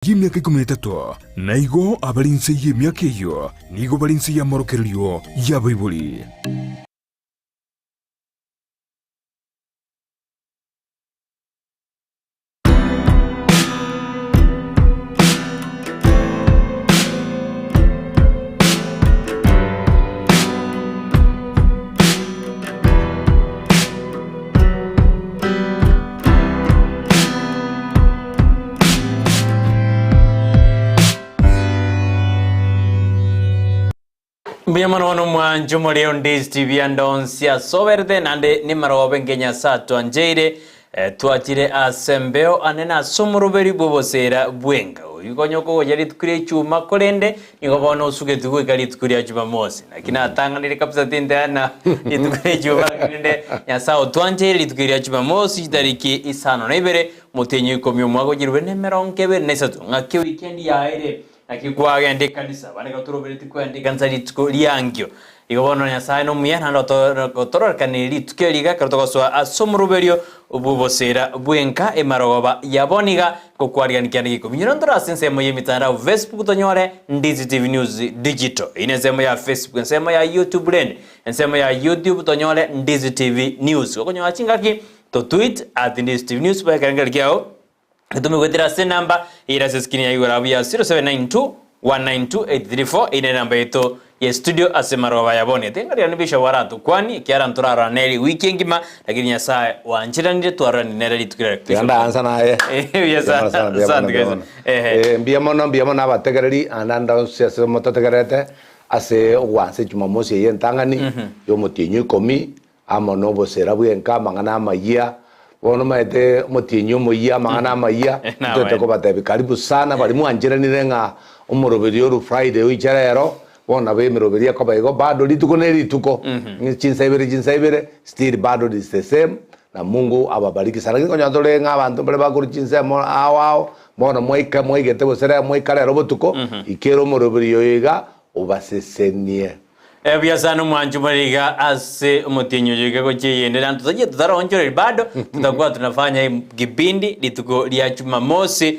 y'imyaka 13 naigo abalinse y'emyaka eyo nigo balinse y'amorokeryo ya Baibuli. Mbiamano mwanju muri on Days TV andonsia soverde nande nimarobe ngenya sato anjeire twatire asembeo anena somuruberi bobosera bwenga uyikonyoko yari tukire cyuma korende ingobona usuge tuwe kali tukire cyuma mose nakina atanganire kapsa tindana itukire cyuma korende yasao twanjeire tukire cyuma mose tariki isano nebere mutenye komyo mwago girwe nemeronkebe nesatu ngake weekend yaere akigwaga ndi kanisa baneka turobere tikwandi kanzari tko liangyo igobono nyasaye no muyana ndo tororkaniri tukeliga kartogoswa asomruberio ububosera bwenka emaroba yaboniga kokwariganikiana giko minyondora sensemo yemitandao Facebook tonyore Ndizi TV News Digital inesemo ya Facebook nsemo ya YouTube blend nsemo ya YouTube tonyore Ndizi TV News kokonyo achingaki to tweet @Ndizi TV News bakangalkiao Tume kwetira se namba ira se skini ya yurabu ya 0792192834 ine namba yetu ya studio asemaro bayabone tengaria nibisha waratu kwani kiara nturara neli weekend ma lakini nyasaye wanchiranire twarani neli tukira yanda ansa naye yesa sand guys mbiamono abategereri ananda se mototegerete ase wanse Jumamosi yentangani yo mutinyu komi amono bosera bwenka mangana mayia Bono maete mutinyu muya mangana maya tuteko batebi karibu sana bali muanjiranire nga umuroberio Friday uicherero bona bemeroberia ko bayego bado lituko ne lituko chinsebere still bado is the same na Mungu ababariki sana kingo nyandole nga abantu bale bakuru chinsemo awao bona moigete bosera moikarero botuko ikero muroberio yiga ubasesenie Biasano mwanju mariga ase umutinyo yiga ko chiyendera tutaje tutaronjore bado tutakuwa tunafanya kipindi lituko lya Jumamosi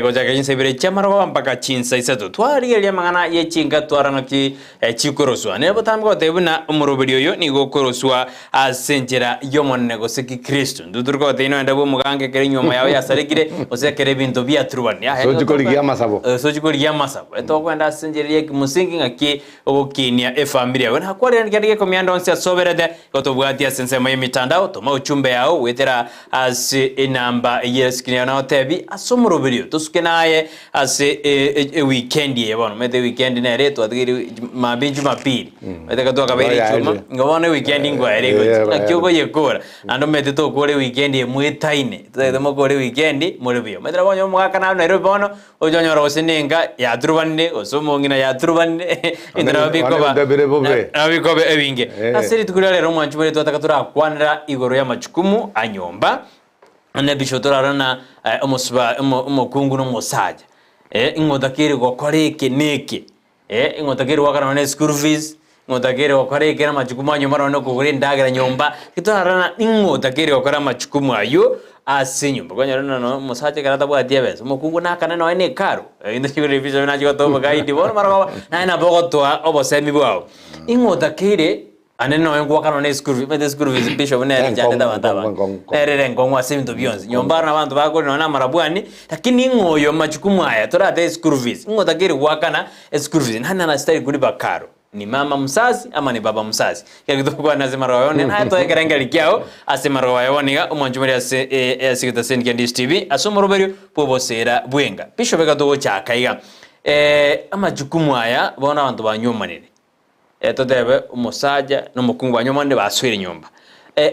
goja kinsebere chamaro mpaka chinsa isato twari ya mangana ye chinga twarana ki chikoroswa ne botamgo tebuna umuroberio yo ni gokoroswa asenjera yomonne goseki Kristo ndudurgo teino ndabo mugange kere nyoma yawe yasarekire osekere bintu bya trubani ya sojikoligia masabo sojikoligia masabo etokwenda asenjera ye musingi ngaki okinia familia wana kwari ngirige komianda onse soberede gotobwati asensema yemitandao toma uchumbe yao wetera as inamba yeskini na otebi asumuroberio tusuke naye ase weekend ye bono mete weekend na reto adgiri mabinju mapili mete kato kabiri chuma ngobone weekend ngwere go akyogo yekora ando mete to kore weekend ye mwetaine temo kore weekend murebio mete bonyo mwaka na Nairobi bono ojonyora osinenga ya turubande osomongina ya turubande indra bikoba abikobe ebinge asiri tukura rero mwanchu muri twatakatura kwanira igoro ya machukumu anyomba anabishotorarana umukungu n'umusaja ingodakire gokoreke neke ingodakire wakana ne school fees ingodakire gokoreke na majukumu anyoma no kugure ndagera nyomba kitorarana ingodakire gokora majukumu ayo asinyumba kwanyarana no musaje karata bwa diabetes umukungu nakana no ene karo indakire visa na jigoto bagaidi bono marwa na bogotwa obosemi bwao ingodakire aneno yangu kana school fees school fees bishop ne jana dabataba erere ngongwa simto byonzi nyombara nabantu bakore nona marabwani lakini ngoyo majukumu haya torate school fees ngotakiri wakana school fees nana na style kuri bakaro ni mama msazi ama ni baba msazi kile kwa nasema royone na to ekerenga likiao asema royone ga umanjumuri asigita senke Ndizi TV asomoroberio pobosera bwenga bishop gato chakaiga amajukumu haya bona abantu banyomanire todebe umusaja n'umukungu wanyomande baswire nyomba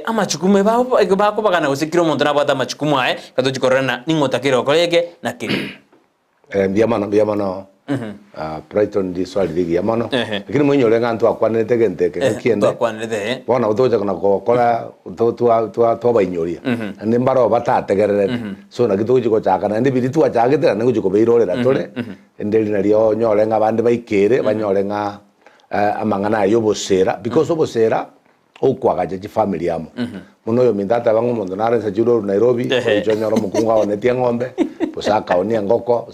amachukume bako bagana usikiro muntu nabata amachukumu aye katojikorana ningotakire okolege na kiri mbiamano Brighton di swali ligi yamano lakini mwenye olenga ntu akwanete genteke kiende akwanete bona utoja kana kokola to bainyoria ande mbaro batategerere so na gituji ko chakana ndi bidi tu achagete na nguji ko beirorera tole ndeli na lyo nyolenga bande baikere banyolenga amangana yo bosera because obosera okwagaje ji family yamo muno yo mindata bangu mundu narensa juro Nairobi jo nyoro mukunga onetia ngombe posaka onia ngoko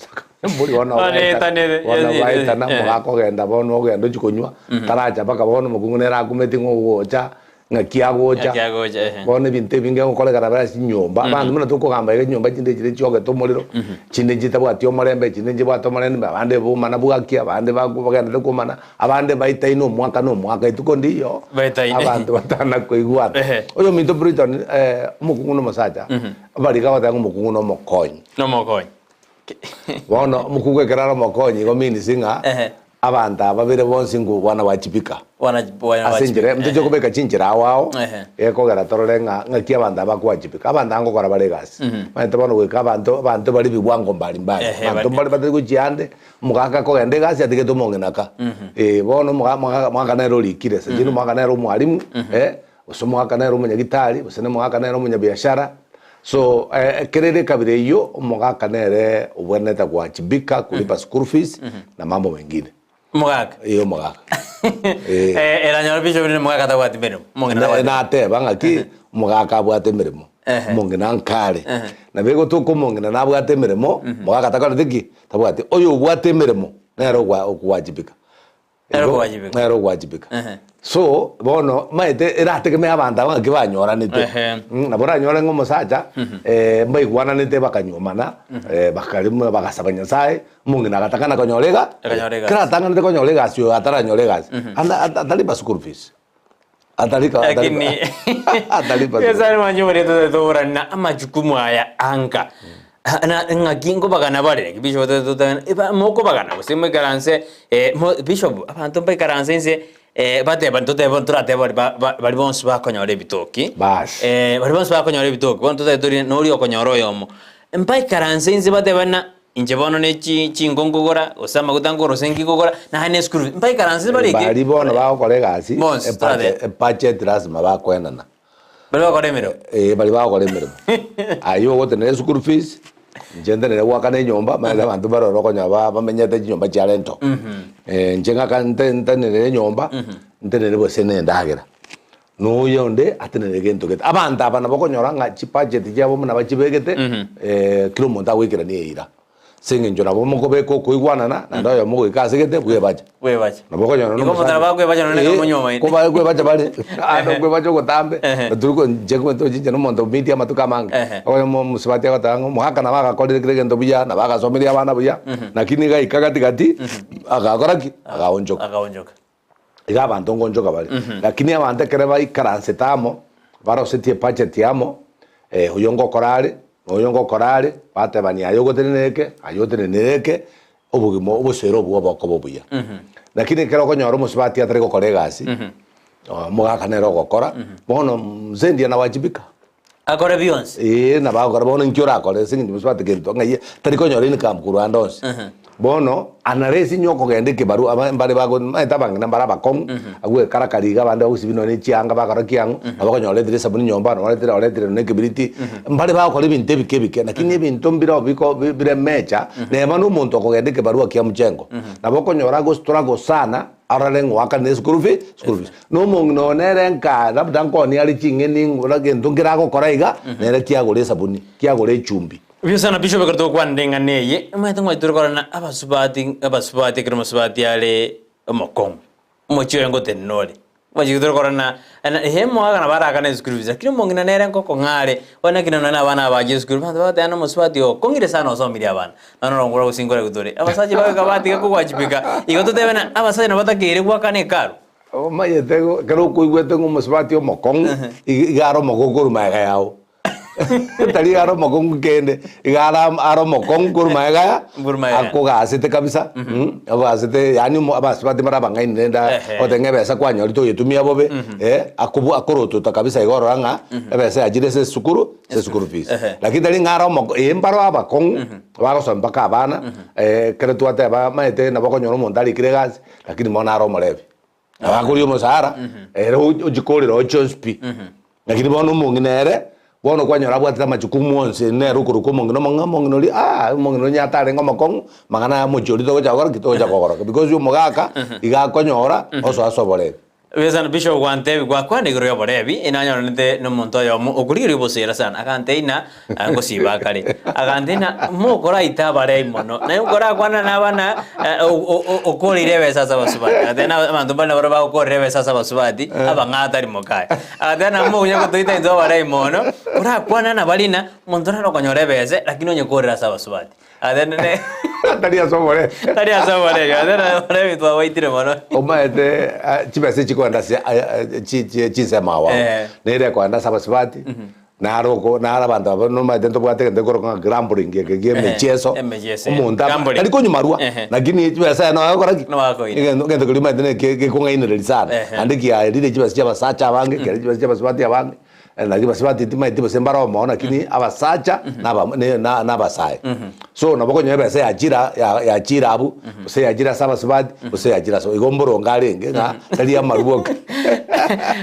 muri ona waitana mugako genda bono genda chikunywa taraja baka bono mukungunera akumeti ngogocha ngakia gocha bono binte binge ngokole garabara sinyomba bandu muna tukugamba ye nyomba chinde chire choge tomolero chinde chitabwati omorembe chinde chibwato morembe abande bumana bugakia abande bagenda kumana abande baita ino mwaka ituko ndiyo abantu batana koigwata oyo minto Britain mukunguno masaja bari gawata mukunguno mokonyi bono mukugwe kerara mokonyi go mini singa abantu ababere bonse ngo bwana wachipika asinjire mtejo kubeka chinjira wao eko gara tororenga ngakia abantu abakwachipika abantu ango kora baregasi mate bono gweka abantu bari bigwango mbali abantu bari batari kujiande mugaka ko ende gasi atike tumongenaka bono mwaka nairo likire sajino mwaka nairo mwalimu uso mwaka nairo munyagitari usene mwaka nairo munyabiashara so kerere kabire hiyo mwaka nere ubweneta kuachibika kulipa school fees na mambo mengine Mugaka. Iyo mugaka. Era nyoro bisho bine mugaka tabwati mirimo. Mungina na te bangaki mugaka bwate mirimo. Mungina nkare. Na bego tuko mungina na bwate mirimo, mugaka takora tiki tabwati oyo bwate mirimo nero kuwajibika. Nero kuwajibika. So bono maite irate me abanda bangaki banyora nite. Na bora nyora ngo musacha mbai kwana nite bakanyomana bakarimu bagasabanya sai mungina gatakana konyolega kira tanga nite konyolega sio atara nyolega atalipa school fees atalipa yesa manyo bareto dora na amajukumu aya anga na ngagingo bagana bare bishop to moko bagana usime garanse bishop abantu mbai garanse nse bate bantu te bontrate bari bonse bakonyore bitoki bari bonse bakonyore bitoki bonto te dori nori okonyoro yomo mbai garanse nse bate bana inje bono ne chingongo gora osama gutangoro sengi gora na hane school mbai garanse bari bono ba okore gasi budget lazima bakwenana bari bakore mero bari bakore mero ayo gotenere school fees njendere wakane nyomba maana bantu baroro konya bamenyete nyomba jalento njenga kantenere nyomba ntenere bosene ndagera no yonde atenere gento get abanta abana bokonyora nga budget jabo muna bachibegete kilo monta wikira ni ira singe njora bomo kobeko kuigwanana na ndo yo mugo ikasegete bwe bacha na bokonyora no ko mutara bakwe bacha no ne kamonyo ko ba kwe bacha bale ado kwe bacha ko tambe turuko njeko to jinja no mondo media matuka manga oyo musibati akatango muhaka na baka kodire gento buya na baka someria abana buya nakini ga ikagati gati agakoraki agaonjoka iga bantu ngonjoka bale lakini abante kereba ikaranse tamo baro setie budget yamo uyongo korale bate bani ayoteneneke obugimo obusero bwo boko buya lakini kero konyoro musibati atari gukore gasi mugaka nero gukora bono mzendia na wajibika akore bionse na bagora bono nkyora akore singi musibati gento ngaye tari konyoro ni kamkuru andonse bono anaresi nyoko gende ke baru mbare bago maita bangina mbara bakong agwe karakariga bande usibino ni chianga bakara kiangu abakonyole dire sabuni nyomba no ole dire ne kibiriti mbare bago kole binte bikebike lakini binto mbira biko bire mecha ne manu muntu ko gende ke baru akia mchengo na bakonyora go strago sana aralengo akane school fees no mongno nerenka labda ko ni ali chingeni ngola gento ngirago koraiga nere kiagole sabuni kiagole chumbi Biasa na bishop kerto kwan dengan neye, emang itu ngatur korana apa subati kerma subati ale mokong, mocio yang goten nole. Wajib kerto korana, hemo akan abara akaneskul bisa. Kini mungkin nere yang kok ngare, wana kini nana wana wajibeskul, mana tuh anu musubati o, kong ide sana osam miri aban. Nana orang kurang singkore kutore. Apa saja bagai kawati aku wajib bika. Iko tuh tebena, apa saja nabata kiri gua kan ekar. Oh, maya tengo, kalau gue tengo musubati o mokong, igaro mokong rumah kayau. Tali aro mokong kende igara aro mokong kurmaya ako ga asete kabisa abo asete yani abasipati maraba ngai nenda otenge besa kwanya lito yetumia bobe akubu akoroto ta kabisa igoro anga besa ajire se sukuru fees lakini tali ngaro mokong embaro abakong bako sombaka abana kretu ate ba maete na bako nyoro montali kregas lakini mona aro molevi abakuri mosara ujikolero ochospi lakini bono munginere bono kwanyora bwatira majukumu onse ne rukuruko mongino mongino li mongino nyata rengo makong mangana mojori to ja gora kito ja gora because yo mogaka iga kwanyora oso asobole Weza bisho kwante kwa kwani gro yoborebi inanya nte no monto yo okuriri bosera sana akante ina ngosiba kale akante ina mo kora itabare mono na ukora kwana na bana okorire besa saba subati atena amantu bana baba okorire besa saba subati abangata ri mokai atena mo unya kutoita ndo bare mono kora kwana na balina monto na konyore bese lakini onye korira saba subati atena ne taria sobore atena bare bitwa waitire mono omaete chibese chikwanda chisema wa nere kwanda sabasibati naroko nara bantu abo no maite ntobwate ndekoro ka gambling ke mecheso umuntu ari konyumarwa lakini chibese no akoraki no akoi ngendo kulima tene ke kungainere sana andiki ya rire chibese chabasacha abange ke chibese chabasibati abange lakini basibati tima itibo sembara omaona lakini abasacha na basai so naboko nyebe se ya jira abu se ya jira sabasibati se ya jira so igomboro ngarenge nga tali amaruboka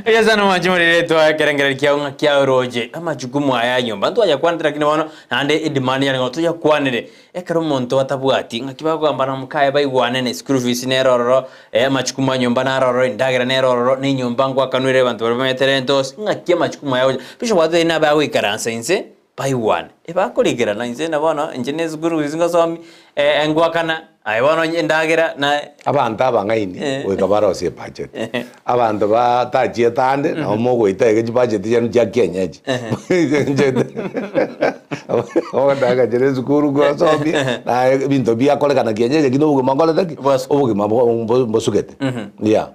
yesa no machimurire to kerengere kia roje ama jukumu aya nyomba ntwa ya kwandira kino bono ande idimani ya ngoto ya kwanire ekero monto atabwati ngakiba kwambana mukaye baigwane ne school fees ne rororo machukumu nyomba na rororo indagera ne rororo ne nyomba ngwa kanwire bantu bameterentos ngakie machukumu ya bisho wade na bawe karansa inse baigwane bakurigera na inse na bono engineers guru izinga somi ngwa kana ai bono indagera na abantu abangaini wekabaro se budget abantu batajie tande na mogo itege budget yanu ya kenyeji odaga jere zukuru go sobi na binto bia kolekana kenyeji kino ugo mangole taki ugo mbosugete yeah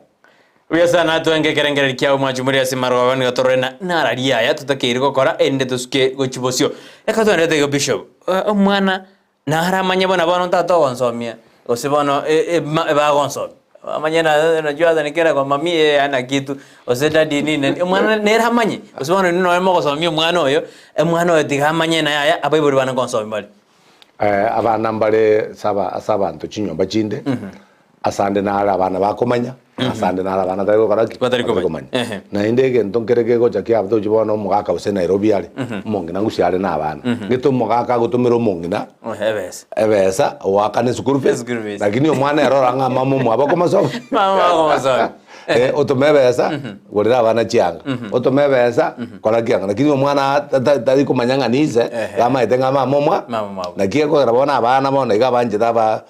Wesa na tuenge kerengere kia umajumuri ya simaro wabani gatorena nararia ya tutakiri gukora ende tusuke gochibosio eka tuendete go bishop omwana naharamanya bona bono tato gonsomia osibono ba gonsom amanyana najua zanikera kwa mami ana kitu oseta dini mwana nerahamanye osibono nino mo gonsomia mwana oyo mwana oyo tigamanye na ya abaiburi bana gonsomia bali abana mbale saba nto chinyomba chinde asande na abana bakomanya asande na abana tayo karaki komanya na indege ntonkereke go jakia abdo jibono mugaka use Nairobi yale mongina ngushare na abana ngito mugaka gutumira mongina ebesa wakane school fees lakini omwana eroranga mama mu abakomaso otomebesa gorira abana chianga otomebesa korakianga lakini omwana tari kumanyanga nise kama itenga mama na kieko grabona abana bona igabanje taba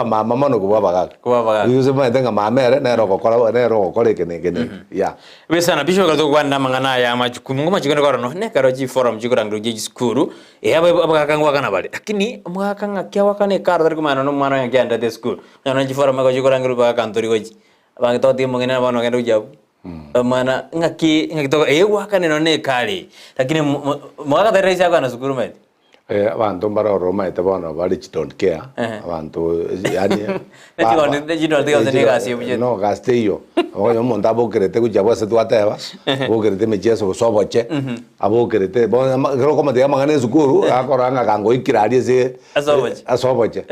mama mono kuba bagaka yuze ma itenga mamere na roko kole kene ya wesa na bisho gato kwanda mangana ya majukumu ngoma chikone korono ne karoji forum chikorangiru jeji skuru abagakangwa kana bali lakini mwakanga kya wakane karo tari kumana no mwana yange anda de school na forum ko chikorangiru bagakantori goji bang to timo ngene bono ngene ujabu mana ngaki to wakane no ne kali lakini mwaka tari sha kana skuru met abantu mbara Roma ite bono bali don't care abantu yani no gasteyo oyo monta bokerete kujabo se tuateba bokerete mecheso soboche abokerete bono creo como te llaman en sukuru akoranga kango ikirari se asoboche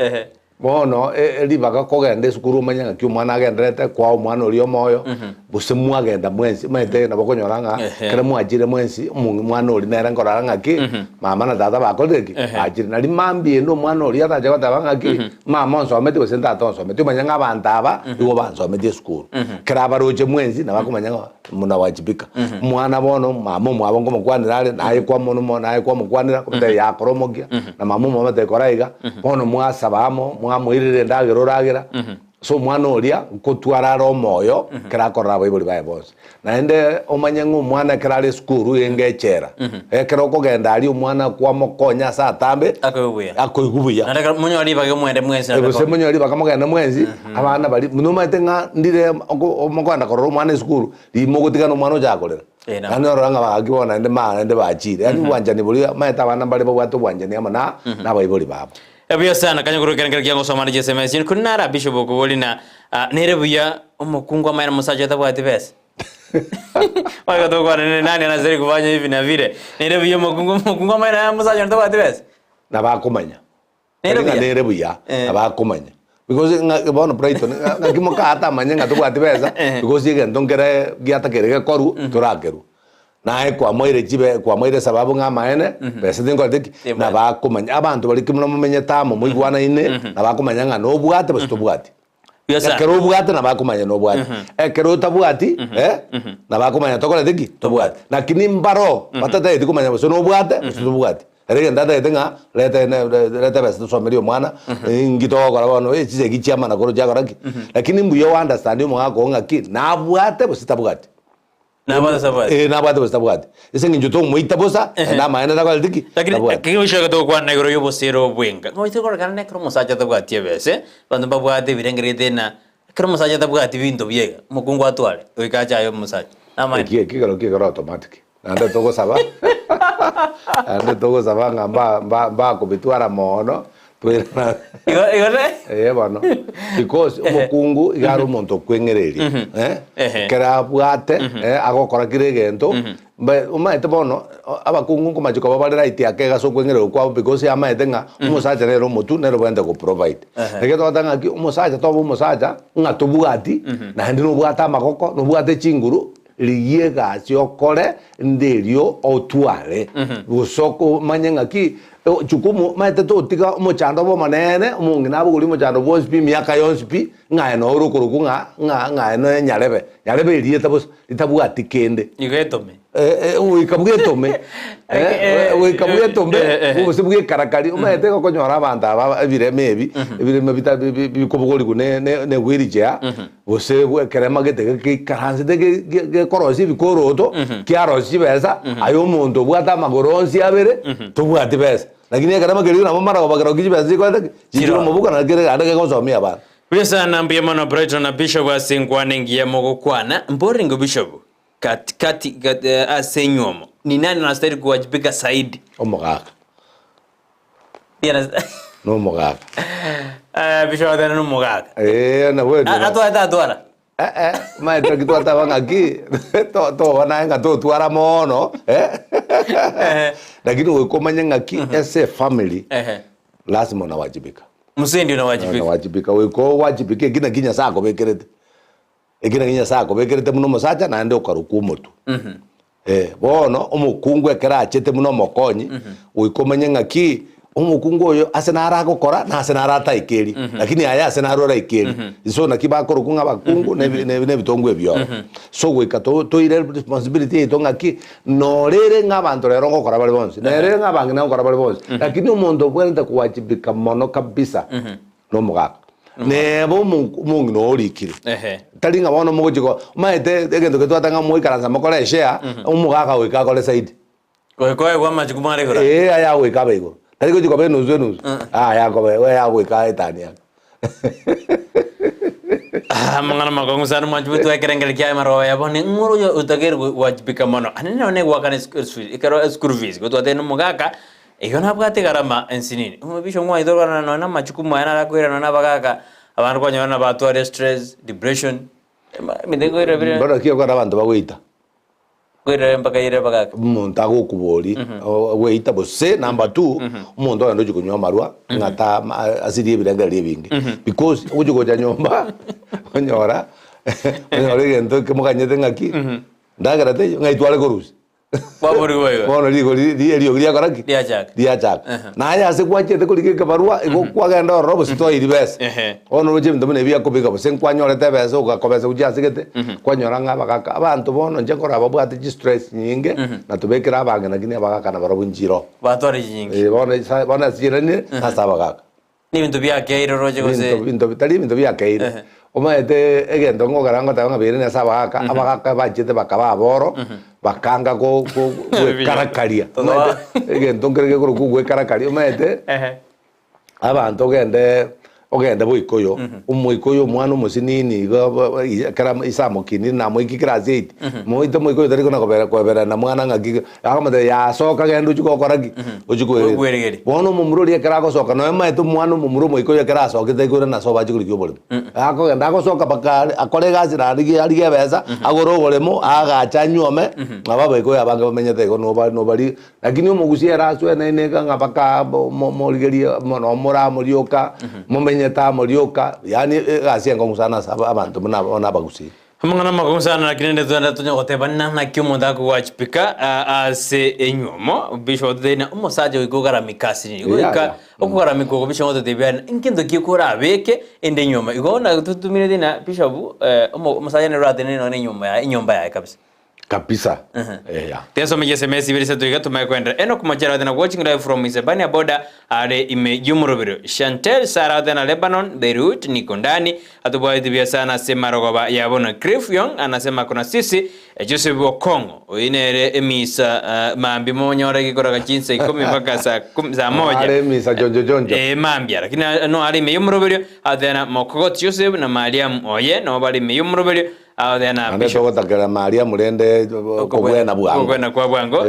bono elibaga kogende sukuru manyanga kyumwana agendrete kwa omwana oli omoyo busemwa agenda mwensi maite na bokonyoranga kere mwajire mwensi mwana oli nera nkoraranga ki mama na tata bakoleki ajire nali mambi eno mwana oli ataje gotabanga ki mama nsomete bosenta tonsomete manyanga abantaba igo bansomete sukuru kera abaroje mwensi na bakomanyanga muna wajibika mwana bono mama mwabo ngo mukwanirale naye kwa mono mona naye kwa mukwanira kumte yakoromogia na mama mama te koraiga bono mwasabamo mwamwirire ndagero ragira so mwana oria kutwara ro moyo kirakorra baibuli bae bose na ende omanyangu mwana kirale skuru engechera ekero kogenda ali mwana kwa mokonya sa tambe akoigubuya nataka munyo ali bage mwende mwenzi na bose munyo ali bage mogenda mwenzi abana bali munuma tenga ndire omokwanda korro mwana skuru limo gutigana mwana jakorera ani oranga bagakibona ende ma ende bachire ani bwanjani buli maeta abana bali bwato bwanjani amana na baibuli babo Ebuya sana kanyaguru kerengere kyango somana jesemesi kunara bishop ko bolina nerebuya omukungwa mayana musaje tabwati bese waka to kwa nani anazeri kufanya hivi na vile nerebuya omukungwa mayana musaje tabwati bese na bakomanya nerebuya abakomanya because bono Brighton ngakimoka ata manyanga tabwati bese because yege ndongere giatakerege koru turakeru nae kwa moire jibe kwa moire sababu nga maene pesa dingo diki na bakomanya abantu bali kimno mumenye tamo muigwana ine na bakomanya nga no bwate basi to bwate Yes, sir. Kero bwate na bakumanya no bwate. Kero tabwati na bakumanya tokole tiki tobwate. Na kini mbaro batata eti kumanya so no bwate so bwate. Rege ndada etenga leta best somerio mwana ngito kora bono chize gichama na koro jagaraki. Lakini mbuyo understand mo ngako ngaki na bwate busita bwate. Na bwate sabwate. Na bwate busita bwate. Ese nginjuto muita bosa na maana takole tiki. Lakini kiwisho to kwa negro yo bosero bwenga. Ngoite kora kana nekro musacha tabwate bese. Bando babwate birengerete na kero musacha tabwate bintu byega. Mukungu atwale. Oikacha yo musacha. Na maana. Kigaro automatic. Ande togo saba. Ande togo saba ngamba kubitwara mono. Igore? Bano. Because umukungu igaro monto kwengereri. Kera bwate agokora kiregento. Umaete bono abakungu kumachiko babalera iti akega so kwengerero kwa because amaete nga umusacha rero mutu nero bwende ko provide. Regeto tanga ki umusacha tobo umusacha ngatubwati na ndi no bwata makoko no bwate chinguru liega ciokore nderio otware gusoko manyenga ki chukumu maite to tika muchando bo manene umungi nabo guri muchando bo spi miaka yonspi ngaye no rukuruku nga no nyarebe lieta bos litabu atikende igetome wikabugetome wikabugetome ubusibwe karakari umaite ko konyora banda aba ebireme bita bikobugori ne gwirija bose kerema gete karanze de korosi bikoroto kiarosi besa ayo muntu bwata magoronsi abere tubwati besa lakini kerema geri na mara ko bagaro kibesa ko jiro mubuka na gere adage ko somia ba pesa nambia mana Brighton na Bishop asingwane ngiye mogokwana mboringo Bishop kati asenyomo ni nani anastahili kuwajibika zaidi? Omogaka. No mogaka. Bishop adana no mogaka. Na wewe. Atwara. Maestro kitu atawanga ki to wanaenga to tuara mono lakini wekomanya ngaki as a family lazima unawajibika. Msendi unawajibika. Unawajibika weko wajibike kina kinya sako bekerete. Egina kinya sako bekerete muno musacha na ande ukarukumo tu. Bono umukungu ekera achete muno mokonyi wekomanya ngaki umukungu oyo asenara gukora na asenara taikeri lakini aya asenara raikeri so nakibakoro kunga bakungu ne bitongo ebyo so gwika to ire responsibility itonga ki no rere ngabantu rero gukora bali bonse na rere ngabangi na gukora bali bonse lakini umuntu bwenda kuwajibika mono kabisa no mugaka nebo mungu no orikire talinga bono mugujiko maete egendo ke twatanga muikaranza mokore share umugaka wika kole side kwa majukumu ari hora aya wika bego Tadi juga beno zenu. Ya ko we ya we ka etania. Mangana magongo sana majubu tu ekerengel kia maro ya bone nguru yo utager wajibika mono. Anene one wakane ikero school fees. Go to ateno mugaka Igona bwate garama ensinini. Umubisho mwa idorwa na majukumu yana rakwira na bagaka. Abantu kwanyona batware stress, depression. Midengo ire bire. Bora kiyo kwa abantu bagwita. Kwira mpaka ire bagaka. Umuntu agukubori weita bose number 2 umuntu ando kunywa marwa ngata asiri biranga libingi because ujugo nyomba onyora gento kemukanyete ngaki ndagarate ngaitwale korusi baburi wewe bono ligo koraki dia chak na ya se kwachete kulikeka barua kwagenda robo sitoi libes ono roje mdomene bia kubika bose kwanyorete bese ukakobese ujasigete kwanyora ngabakaka abantu bono nje kora babwate stress nyinge na tubekera abange na kini abakaka na barobu njiro batware nyinge bona sirene asabakaka ni bintu bya keiro roje gose bintu bya keiro omaete egendo ngogaranga tanga bere na sabaka abakaka bachete bakaba boro bakanga ko karakaria egendo ngerege ko gwe karakaria omaete abantu ogende boikoyo umuikoyo mwana umusinini kara isamo kinini na moiki krasi moito moikoyo tariko na kobera na mwana ngaki akamate ya soka gendo chuko koraki uchuko bono mumururi kara ko soka no maito mwana mumuro moikoyo kara soka tekura na soba chukuri kyo bole ako genda ko soka baka akore gazi na ari beza agoro bolemo aga chanyome ababa ikoyo abanga bamenyete ko no bari lakini umugusia raswe na ineka ngapaka moligeria no mora molioka nyeta morioka yani asienga musana saba abantu bona bagusi Mangana magumu sana lakini ndio tunataka kutebana na kiumo ndako wachipika ase enyomo bisho dena umusaje wikugara mikasi ni wika okugara mikoko bisho ngoto tebana inkindo kikura abeke ende nyoma igona tutumire dena bisho umusaje ne rate ne no nyomba ya kabisa yeah. Teso meje SMS birisa tuiga tumakwenda eno kumachara dena watching live from Isebania border are ime jumurubiro Chantel Sara dena Lebanon Beirut niko ndani atuboye tibia sana sema rogoba yabona Cliff Young anasema kuna sisi Joseph wa Kongo inere emisa mambi monyora gikora gachinsa 10 mpaka saa 1 ale emisa jonjo mambia lakini no ali ime jumurubiro adena Mokogot Joseph na Mariam Oye no bali ime jumurubiro adena Bishop gotakera Mariam murende kobwena bwango kobwena kwa bwango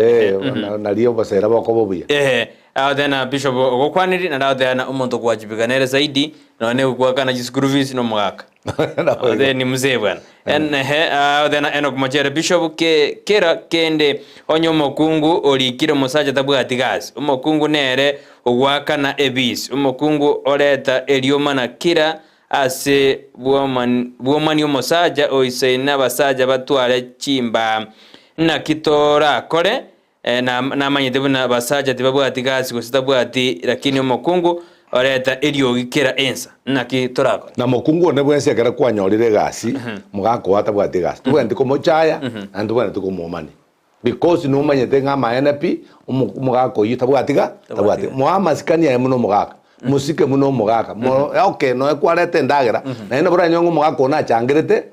nalio basera bakobobuye adena Bishop ogokwaniri na adena umuntu kwajibiganere zaidi none kwakana jiskuruvis no mwaka ni mzee bwana adena eno kumachera Bishop kera kende onyo mokungu olikire musaja tabwati gas umukungu nere ogwakana ebis umukungu oreta elioma na kira ase buomani umusaja oiseina basaja batware chimba na kitora kore na manyete buna basaja tibabwati gasi kusitabwati lakini umukungu oreta eliogikera ensa na kitora kore na mukungu ne bwense kera kwanyorire gasi mugako watabwati gasi tubwende komochaya and tubwende komomani because no manyete ngama NP mugako yitabwatiga tabwati muamasikania emuno mugaka musike muno mugaka okay no kwarete ndagera na ine bura nyongo mugaka na changirete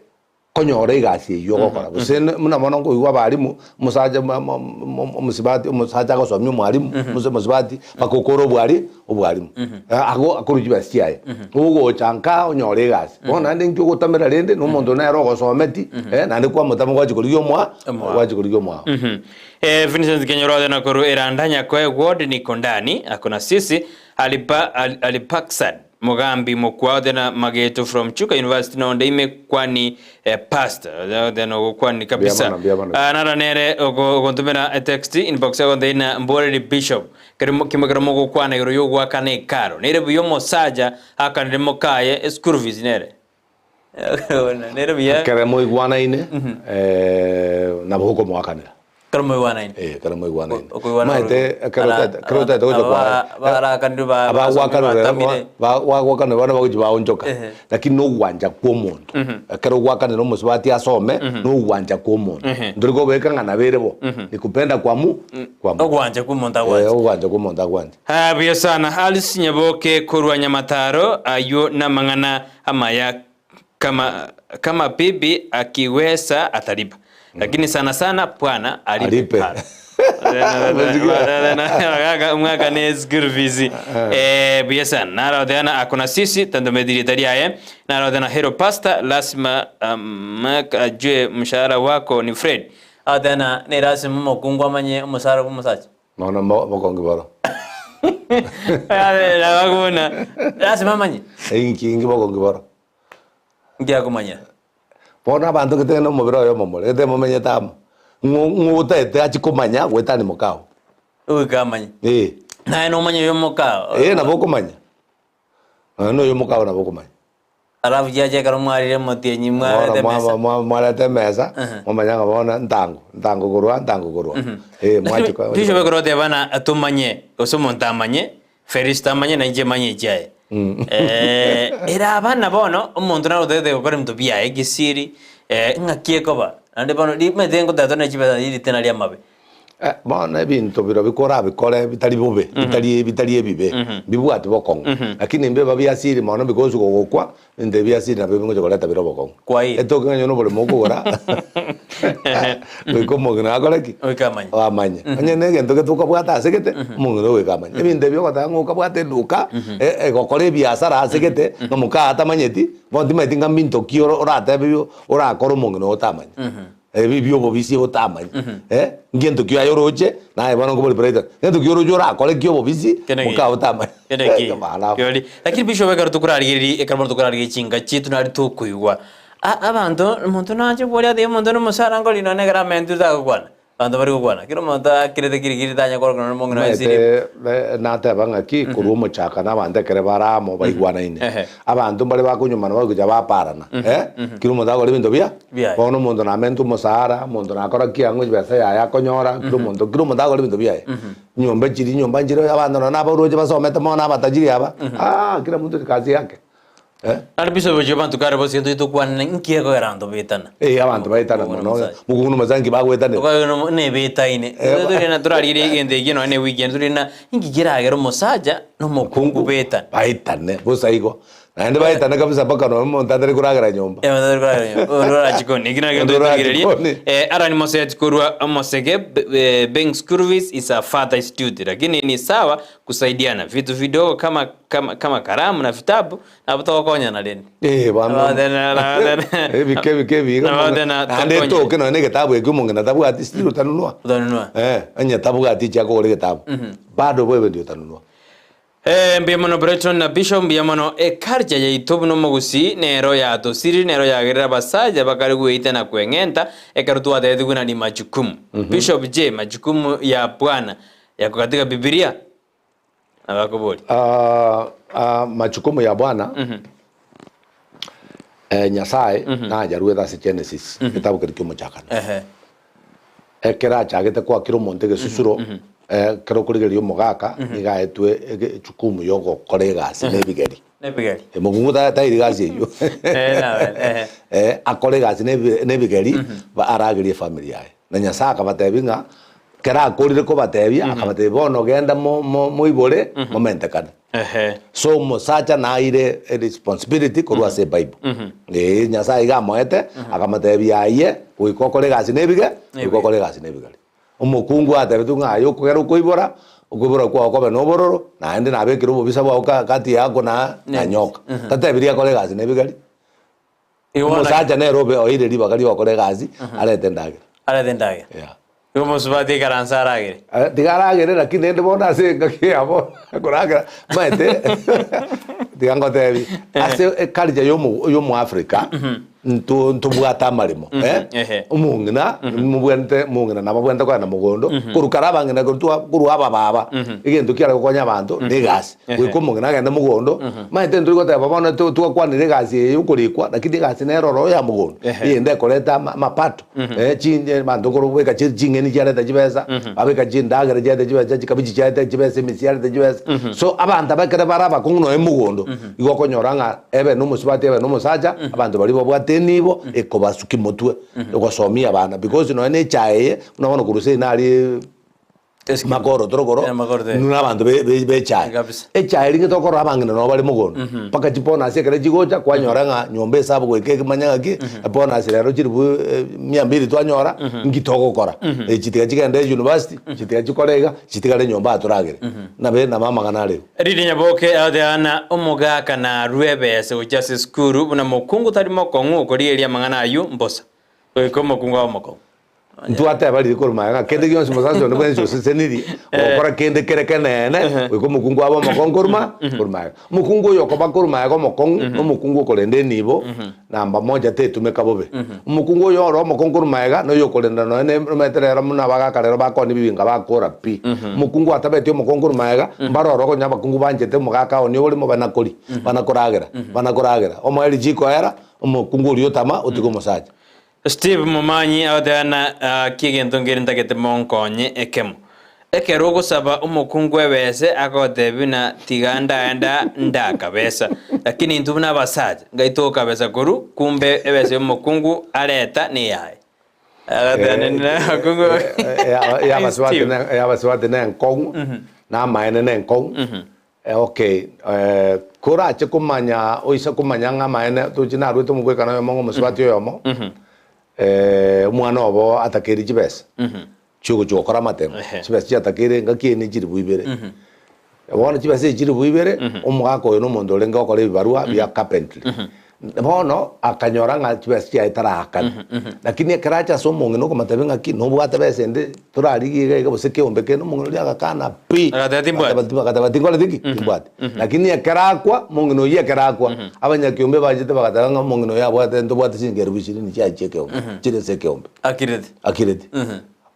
konyore igasi yo gokora busene muna mono ngo igwa barimu musaja musibati musaja go somye mwarimu musibati bakokoro obwarimu ago akuruji basiaye ugo chanka onyore igasi bona ndi njugo tamera rende no mondo na rogo someti na ndi kwa mutamo gwa chikurio mwa Vincent Kenyoro na koru erandanya kwa ward ni kondani akona sisi alipaksad Mugambi mokwa dena mageto from Chuka University no ndime kwani pastor dena kwani kabisa nara nere ogontumena text inbox dena mbore Bishop kimagara mogo kwana yoro gwa kane karo nere buyo mosaja akanire mokaye school fees nere nere biya kare mo igwana ine na boko mo akanira Karamo iwana ine karamo iwana ine maite karota to kwa bara kandu ba wakana bana baguji baonjoka lakini no wanja kwa muntu kero wakana no musibati asome no wanja kwa muntu ndirigo beka ngana berebo nikupenda kwa mu wanja kwa muntu wanja kwa muntu gwanje biyo sana Alice Nyaboke kurwa Nyamataro ayo na mangana amaya kama bibi akiweza atalipa lakini sana bwana alipe mwaka ne school fees biasa naro dana akona sisi tandomediri tariaye naro dana hero pasta lazima makajue mshahara wako ni Fred adana ne lazima mokungwa manye mshahara wumusacha naona mokongi baro la wagona lazima manye ingi mokongi baro ngia kumanya bona bantu keteno mubiro yo momole ete momenye tamo nguta ete achikomanya gwetani mukao ukamanya na no manya yo mukao na bokomanya no yo mukao na bokomanya alafu jaje karo mwarire motienyi mwara temesa momanya ngabona ntango kurwa mwachiko bisho bekoro de bana atumanye osomo ntamanye ferista manye na nje manye jaye era abana bono umuntu naro dede gukora imito bya egisiri ngakiye koba ande bono di medengo dato na chiba iri tena lia mabe bona ebintu biro bikore bitari bube bitari ebibe bibwati bokongo lakini mbe babyasiri mono because gogokwa inde byasiri na bebe ngokoleta biro bokongo eto kanyo no bole mokogora wikomo gina akoleki amanye anye nege ntoke tukabwata asekete mungiro wekamanye ebinde byo kwatango ukabwate duka egokore biasara asekete no mukata manyeti bondi metinga minto kioro orate byo orakoro mungiro otamanye bibyo bobisi otamanye ngento kyo ayoroche na ebano ngobole president ngento kyo rojora akole kyo bobisi muka otamanye kyoli lakini bisho beka tukurarigiri ekarbo tukurarigi chinga chitu nari tukuywa abantu umuntu nanje bori ade umuntu no musara ngoli no negara mentu za kwana ando bari gukwana kiro monta kirete kirikiri tanya korokana n'omong'ina w'ensiri nateba ng'aki korwa omochaka n'abande ekere baramo baigwanaine abanto mbare bakunyumana bagocha baparana kiro omonto agora ebinto bia bono omonto namenta omosara omonto nakora kiang'o chibesa yaye akonyora kiro omonto agora ebinto biaye nyomba nchire abando nona abaroche basomete mono abatajiri aba kila muntu kazi yake ari biso boje bantu kare bose ndu kwana nkiye ko garando betana abantu baitana mono mugungu mazangi bagwetane ko ne betaine turi na turari igende gino ne weekend turi na ingigira agero mosaja no mokungu betana baitane bosa igo naende baitana kabisa paka no montandere kuragara nyomba montandere kuragara nyomba ora chikoni gina gendo tugireri ara ni moseti kurwa mosege bank service is a father student lakini ni sawa kusaidiana vitu vidogo kama karamu na vitabu na butokonya na leni bana bike ande to kino ne kitabu ekumunga na tabu ati still utanunua anya tabu ati chako ole kitabu bado wewe ndio utanunua mbiamono Breton na Bishop mbiamono ekarja ya itobu no mogusi nero ya tosiri nero ya gerera basaja bakari guita na kwengenta ekarutua tetu kuna ni majukumu Bishop je majukumu ya Bwana yako katika Biblia abakoboli majukumu ya Bwana Nyasaye na jaruetha se Genesis kitabu kirikimo chakana ekera chagete kwa kiro montege susuro kero kurigerio mogaka igaetwe chukumu yogo kolegasi nebigeri mugungu ta irigasi iyo akolegasi nebigeri aragirie family yae na Nyasaye akabatebinga kera akorire ko batebia akabatebia bono genda mo ibore momentekana so mosacha na ire responsibility korwa se Bible Nyasaye gamoete akamatebia aye uikokore gasi nebige uikokore gasi nebigeri umukungu atebetu ngayo kugera ukoibora kwa okobe nobororo na ende nabekira ubisa bwa kati yako na nyoka tatebiria kore gasi nebigeri mosacha ne robe oire riba kali okore gasi arete ndage Como subati karansara agere. Tigaragere lakini ende bona se ngaki abo kuragira maete tigango tebi ase kalija yomu Africa ntubwata marimo umungina mungina nababwenda kwa na mugondo kurukarabangina kuru aba baba igendo kyara konya abantu negasi wikumungina genda mugondo maete nduri ko babona tukwanire gasi yukurikwa lakini gasi neroro ya mugondo yende koleta mapato chinje bantu kurubeka chingeni cyane tajibeza abeka jindagara jade jibeza chikabiji cyane jibeza misiyale tajibeza so abantu abakere baraba kunno emugondo igokonyoranga ebe numusubati ebe numusaja abantu bari bobwate nibo ekobasuki motwe egosomia bana because no ene chaye unabona kuruse nari magoro torogoro n'abantu be chaye echaye ringe tokoro abangina no bari mugono paka chipona asekere jigocha kwanyoranga nyombe sabo gweke manyanga ki pona asirero chiribu 200 twanyora ngitoko kora chitiga chigende university chitiga chikorega chitiga nyomba aturagire nabe na mama kanale riri nyaboke adeana omugaka na rwebese uchase skuru buna mukungu tarimo kongu koriyeria mangana ayu mbosa komo kungu wa moko ntuate bali koruma kende gyo simosaso no benzo seniri okora kende kerekenene wiko mukungu abo mokonkoruma koruma mukungu yo koba koruma go mokong no mukungu kolende nibo namba moja tetu mekabobe mukungu yo ro mokonkoruma ga no yo kolenda no ene meterera muna baga karero bakoni bibinga bakora pi mukungu atabetyo mokonkoruma ga mbaroro go nyaba kungu banjete mugaka oni oli mo banakoragera omo eli jiko era mukungu yo tama utiko mosaje Steve Momanyi audana kigento ngirinda kete monkonye ekemo ekerogo saba umukungu wese akodebina tiganda enda ndaka besa lakini ntubuna basaje ngaitoka besa kuru kumbe ebese umukungu aleta ni yae agadana na kungu ya baswate na nkong na maene na nkong okay kura chekumanya oisa kumanya nga maene tujina rweto mugweka na mongo muswati yomo mwana obo atakeri chibesa chugo chokora matemo chibesa chatakere ngakini chiri buibere bona chibesa chiri buibere omugako yo no mondo lenga okora bibarua bya carpentry bono akanyora nga chibesa cha itarakan lakini karacha so monge no komatebe ngaki no bwata besende turari gige boseke ombeke no monge lya kana pi katabati ngola diki mbwate lakini akarakwa monge no yakarakwa abanya kiombe bajete bagatanga monge no yabwate ndo bwate singere bishiri ni cha cheke ombe chire seke ombe akirete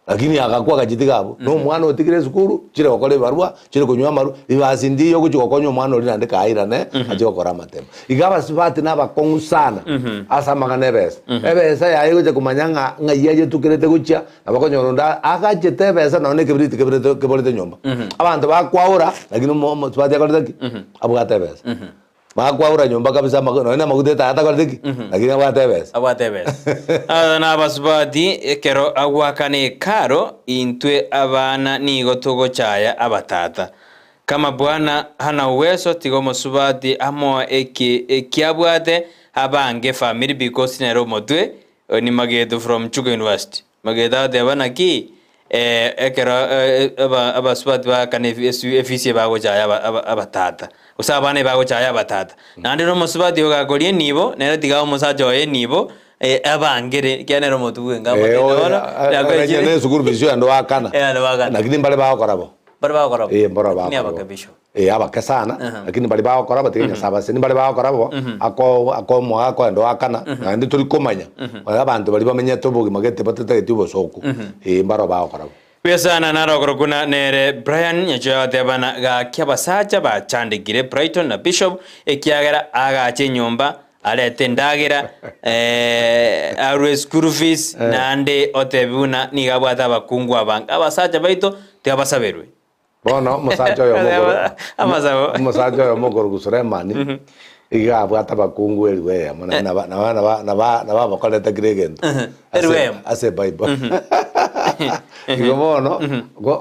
lakini akakwa kajitigabo no mwana otigire sukuru chire okole barua chire kunywa maru ibasindi yo kuchokonyo mwana oli nande kaira ne ajo kora matema igaba sibati nabakongu sana asa magane besa ebesa yaye goje kumanyanga ngaye tukirete gucha abakonyoronda akaje tebesa none kebrite nyomba abantu bakwaura lakini mo sibati akoreki abugate besa bakwaura nyomba kabisa none magudeta atakoreki lakini abugate besa na basubati ekero agwakane karo intwe abana nigo tugochaya abatata kama bwana hana uwezo tigo musubati amo ekiabwate abange family because nero motwe ni magedo from Chuka University mageda de bana ki ekero abasubati bakane efisi bagochaya abatata usabane bagochaya abatata nande no musubati ogakorie nibo nero tiga umusajo nibo abangere kianero motuwe ngamo ne sukuru bisho ando akana lakini mbale bakorabo mbara bakabisho abakasana lakini mbale bakorabo tigenya sabase ni mbale bakorabo ako mwako ando akana ndi turi komanya abantu bali bamenye tobogi magete batete tibo soko mbara bakorabo pesana narogoro kuna nere Brian nyachote bana ga kyabasacha ba chandikire Brighton na Bishop ekiagera agache nyomba alete ndagira arwe school fees nande otebuna nigabwata abakungu abanga abasacha baito tiabasaberwe bono musacha yo mogoro musacha yo mogoro gusuremani igabwata abakungu eriwe amana na bakoleta gregent ase bible igomono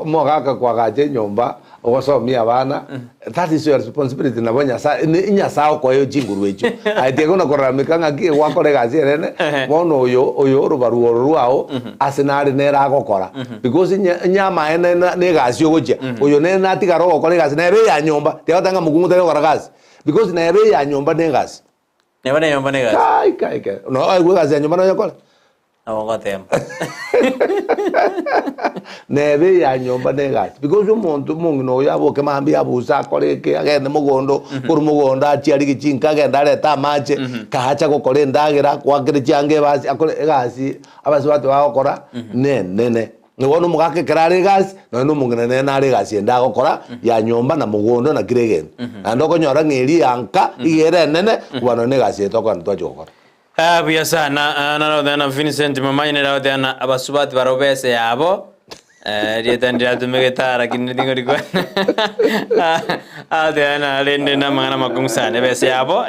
mo gaka kwagaje nyomba ogosomia abana that is your responsibility na bonya sa inya sao kwa yo jinguru ejo aite gona koramika ngaki gwakore gazi rene bono oyo rubaruo ruao asenari nera agokora because nyama ene ne gazi ogoje oyo ne natigara gokora gazi na ebe ya nyomba teotanga mugungu tere gokora gazi because na ebe ya nyomba ne gazi kai no ai gazi ya nyomba no yakora awogotem nebe ya nyomba negati because umuntu no yabo ke mambi abusa koreke agende mugondo kuri mugondo achiari gichinka agenda leta mache kahacha gukore ndagira kwakire cyange basi akore gasi abasi batu bakora nene niwono mugake kerare gasi no mungene nare gasi enda gukora ya nyomba na mugondo na kiregen andoko nyora ngiri yanka igere nene kubano ne gasi etoko ntwacho gukora buya sana na Vincent mamanyine na abasubati barobese yabo rietandira tumegeta kinni ngorikwa adana lende na mangana makungsane bese yabo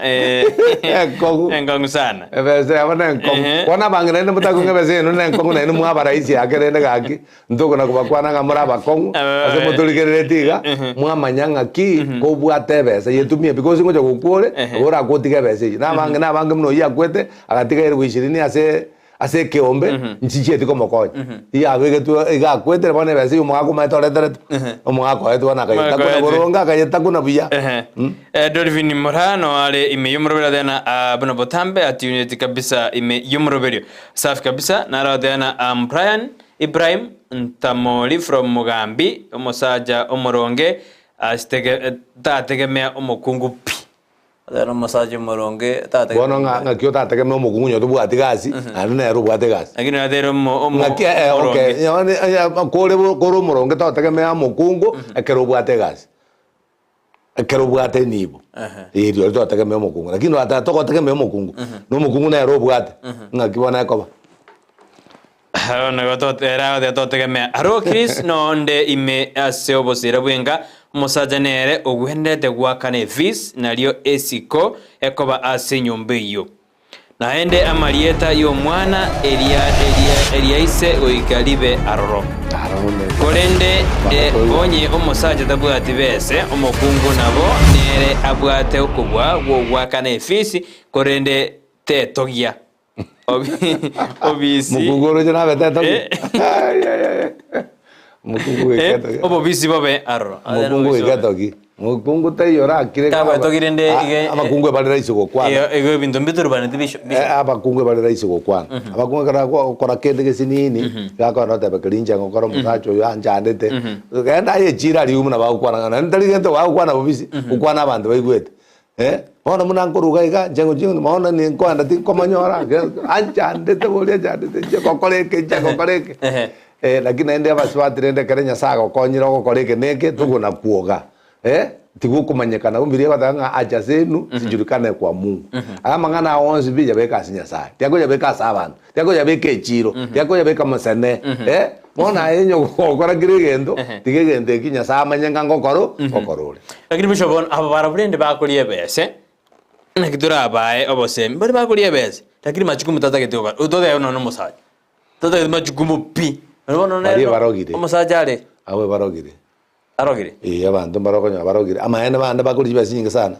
engongusana bese yabo nenkong kona bangire ne mutakunga bese no nenkong na mu abaraisi akerende gaki ntoko na kubakwana ngamura bakong ase mutulikerere tiga mwamanyanga ki ko bwate bese yetumie because ngoja gukure ora kotige bese na bange mno yakwete agatiga iri 20 ase keombe nchichie tiko mokonya iya bege tu igakwete bone bese umwako maitoretere umwako etu na kayeta kuna boronga kayeta kuna buya Dolvin Morano ale ime yumrobera dena abana botambe ati unity kabisa ime yumroberio safi kabisa nara dena Brian Ibrahim Ntamoli from Mugambi umusaja umuronge astege tategemea umukungu pi adana masaje muronge tate bono nga kyo tate ke mo mugunyo to bwati gasi ani ero bwate gasi lakini adero mo ngaki okay yani kore muronge tate ke me mukungu ekero bwate gasi ekero bwate nibo iri tate ke me mukungu lakini ata to tate ke me mukungu no mukungu na ero bwate ngaki bona koba na goto era de tate ke me aro Chris no nde ime aseo bosira bwenga musajanere ogwendete gwakane vis nalio esiko ekoba ase nyombe iyo naende amalieta yo mwana elia ise oikalibe aroro korende onye omusaja tabwati bese omukungu nabo nere abwate okubwa gwakane vis korende tetogia obisi mukungoro jana betetogia mukungu wiketo obo bisi babe arro mukungu wiketo ki mukungu tayora kire ka to girende abakungu bali raisi go kwana ego bintu mbituru bane tibisho abakungu bali raisi go kwana abakungu kara kora kende ke sinini gako no tabe kirinja ngo kora mutacho yo anjandete genda ye jira liumu na bakwana na ndali gento bakwana bobisi ukwana abantu baigwete ona munankuruga iga jengo maona ni nkwanda ti komanyora anjandete bolia jandete je kokoreke lakini ende abaswati rende kare nyasaga okonyira gokoreke neke tuguna kuoga tigukumanyekana umbirie batanga acha zenu sijulikane kwa Mungu amangana onzi bija beka sinyasa tiago beka sabantu tiago beka echiro tiago beka masane mona enyo gukora girigendo tigegende kinyasa amanyenga ngokoro okorore lakini bishobon aba baraburende bakuliye bese na kitura abaye obose bari bakuliye bese lakini machukumu tata getoka utode uno no musaje tata machukumu pi no barogire omusajale awe barogire arogire abantu barokonya barogire amahene bande bakuri basinga sana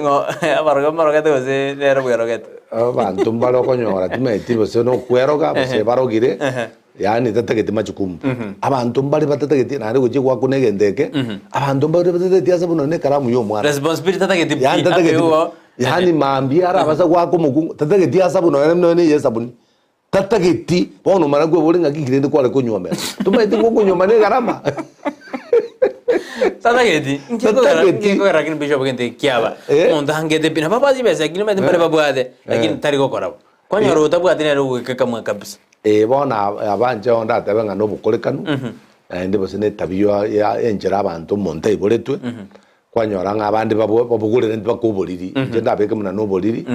ngo abarogete bose nero bwerogete abantu barokonyora timeti bose no kweroga bose barogire yani tategete machukumu abantu bari batategete nari guji kwa kunegendeke abantu bari batategete asa buno ne karamu yo mwana responsibility tategete yani mambi ara basa kwa kumugu tategete asa buno ne yesa buni tategete bono mara gwe bolinga kikirende kwale kunyoma tumeti kunyoma ne garama Tatageti, ngiko rakini bishop gente kiaba. Onda hangete pina papa zibese akini mete pare babuade. Lakini tariko korabo. Kwanya rota bwate ne ro kama kabisa. Bona abanje onda tabenga no bukolekanu. Ende bose tabiyo ya enjera abantu monte iboletwe. Kwanya oranga abandi babugulire bakuboliri. Jenda beke muna no boliri.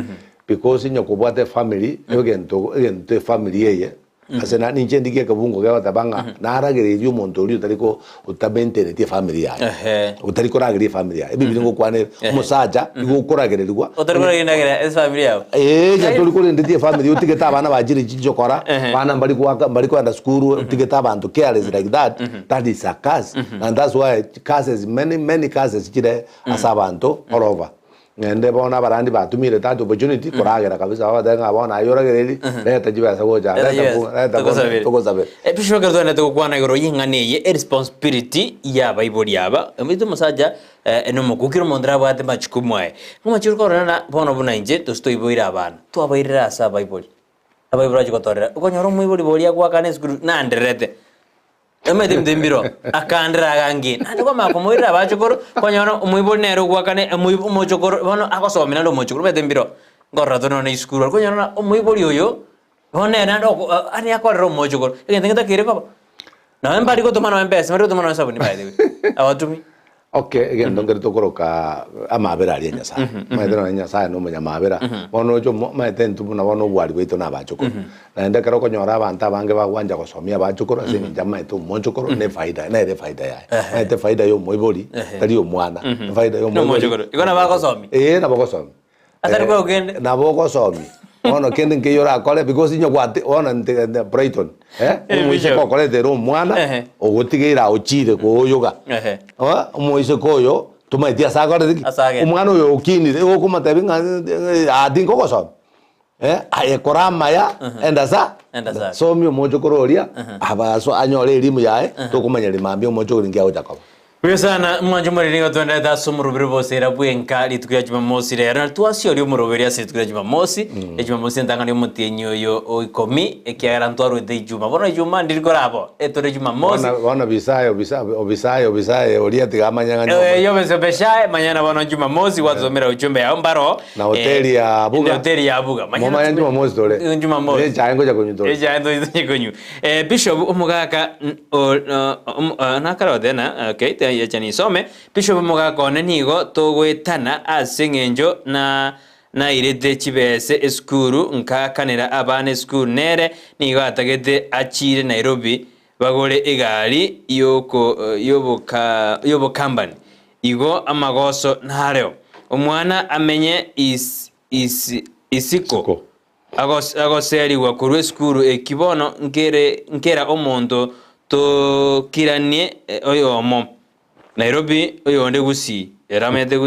Because nyoko bwate family, egento family yeye. Asena ninje ndikie kabungo gawa tabanga naragere yu montoli utariko utabente tie family ya utariko ragere family ya ebi bilingo kwane musaja igo koragere ligwa utariko ragere family ya ya tuli ko ndie family utigeta abana bajiri kijokora bana bali kwenda school utigeta abantu careless like that that is a cause and that's why causes many causes kire asabanto all over ngende bona barandi batumire tatu opportunity koragera kabisa abadenga bona ayoragereri leta jibasa goja leta tokozabe bisho gardo ne to kwana goro yinganeye responsibility ya bible yaba emitu musaja eno mukukiro mondra bate machukumwe ngoma churko na bona buna inje to stoi boira abana to abairira asa bible abaibura chikotorera ukonyoro muibuli bolia kwa kane skuru na nderete emete mdembiro akandira gangi nandi kwa makomoira abachokoro kwanyoro muibuli nero kwa kane muibuli bono akosomina ndo mochokoro mdembiro ngorra tono ne skuru kwanyoro muibuli oyo bone nando ani akorero mochokoro ngenda kire papa na mbali ko tomano mbese mari tomano sabuni baide awatumi okay again don't get to koroka amabera ali nyasa maedera nyasa no munya mabera bono jo maeten tu na bono bwali bweto na bachoko na enda karo konyora abanta bange bagwanja gosomia bachoko ase njama eto monchokoro ne faida ya maete faida yo moiboli tari yo mwana faida yo moiboli ikona bagosomi na bagosomi atari ko gende na bagosomi ono kende nke yora kole because inyo kwate ona Brighton umwise ko kole de ro mwana ogotigira ochire ko yoga umwise koyo tumaitia sagore umwana uyo ukinire okumatabenga adingo koso aye korama ya endasa so myo mojo kororia abaso anyole elimu yae tokumanya limambio mojo ringia ojako Wewe sana mwanjo muriringo twendeta sumurubiri bose rabwenka litukya Jumamosi rero twasio ri umurubiri ase tukya Jumamosi Jumamosi ntangani umutenyi oyo oikomi ekiara ntwaro de Juma bona Juma ndiriko rabo etore Jumamosi bona bisaye oria tigamanyanga yo besha manyana bona Jumamosi wazomera ujumbe ya mbaro na hoteli ya Buga manyana Jumamosi dole Jumamosi chango ja kunyu dole chango kunyu bishop umugaka nakara dena okay yachani some bishop mugakone nigo togwetana asengenjo na irete chibese eskuru nkakanira abane school nere nigo atagete achire Nairobi bagore egari yobo company igo amagoso ntareo umwana amenye isiko agoseri wa kurwe school ekibono nkera omondo to kiranie oyomo Nairobi oyonde gusi eramete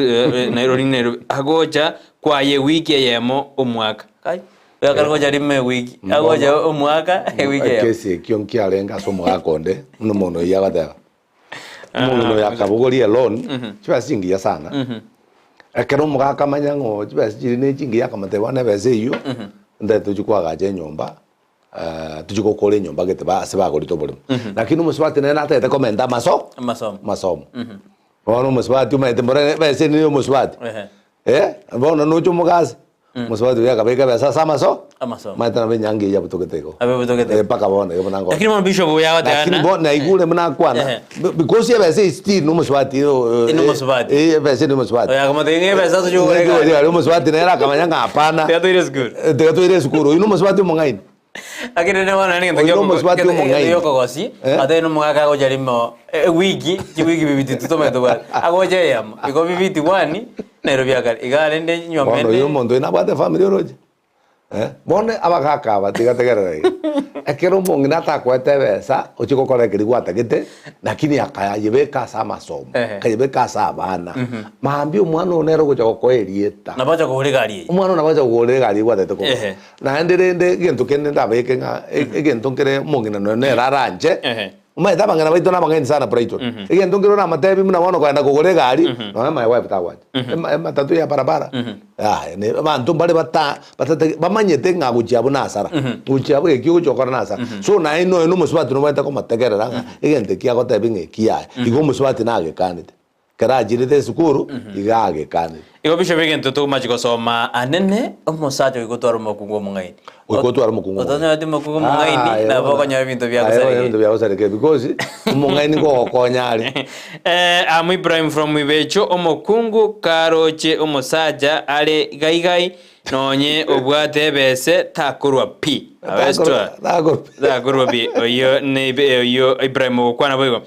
Nairobi agoja kwaye wiki yemo omwaka kai yakargoja rime wiki agoja omwaka wiki yemo kesi kionki alenga so mwaka konde no mono yagada mono yakabugori alone chiba singi ya sana akero mwaka manyango chiba sirine chingi yakamate wana bese yo nda tujukwaga je nyomba tujuko kole nyomba gete ba se ba gori to bolo lakini muswati na nata te komenda masom ono muswati uma temporada ba se ni muswati bona no chumo gas musubati ya kabeka besa samaso amaso maitana benyangi ya butoketeko abe butokete paka bone bonango lakini mon bishop ya wata lakini bona igule mna kwana because ya besa still no musubati besa no musubati ya kama tenge besa so jo ya musubati na era kama nyanga hapana ya to ile school te to ile school ino musubati mongaini lakini ne wana ninge yo kogosi ate no mwaka go jarimo wiki bibiti tutome to bal agoje yam iko bibiti wani Nairobi agar igale nde nyomende yo mondo ina bate family roje bone abakaka batigategera ekero mongina ta kwete besa uchiko kore kiri gwata gite lakini akaya yebeka sama somo kayebeka sabana maambi umwana onero gocha koerieta nabacha ko gari umwana nabacha ko gari gwata te ko na ndirende gento kende ndabeke nga egento kere mongina no ne raranje umaita bangana baito na bangeni sana Brighton egento kero na matebi muna wono kwenda kugore gari no my wife tagwa matatu ya barabara ne bantu bali batate bamanyete nga guchiabo nasara guchiabo ke kyo chokora nasara so na ino musubati no baita ko mategerera nga egente kia gote binge kia igo musubati na gekanite kara jirite sukuru igage kanite igo bisho begento to machiko soma anene omosacho igotwara mokungo mungaini igotwara mokungo otonya ati mokungo mungaini na boko nya bintu bya kusarike bintu bya kusarike because mungaini ko konyari am Ibrahim from Ibecho omokungu karoche omosaja ale gaigai nonye obwate bese takurwa pi awestra takurwa pi oyo nebe oyo Ibrahim kwana boyo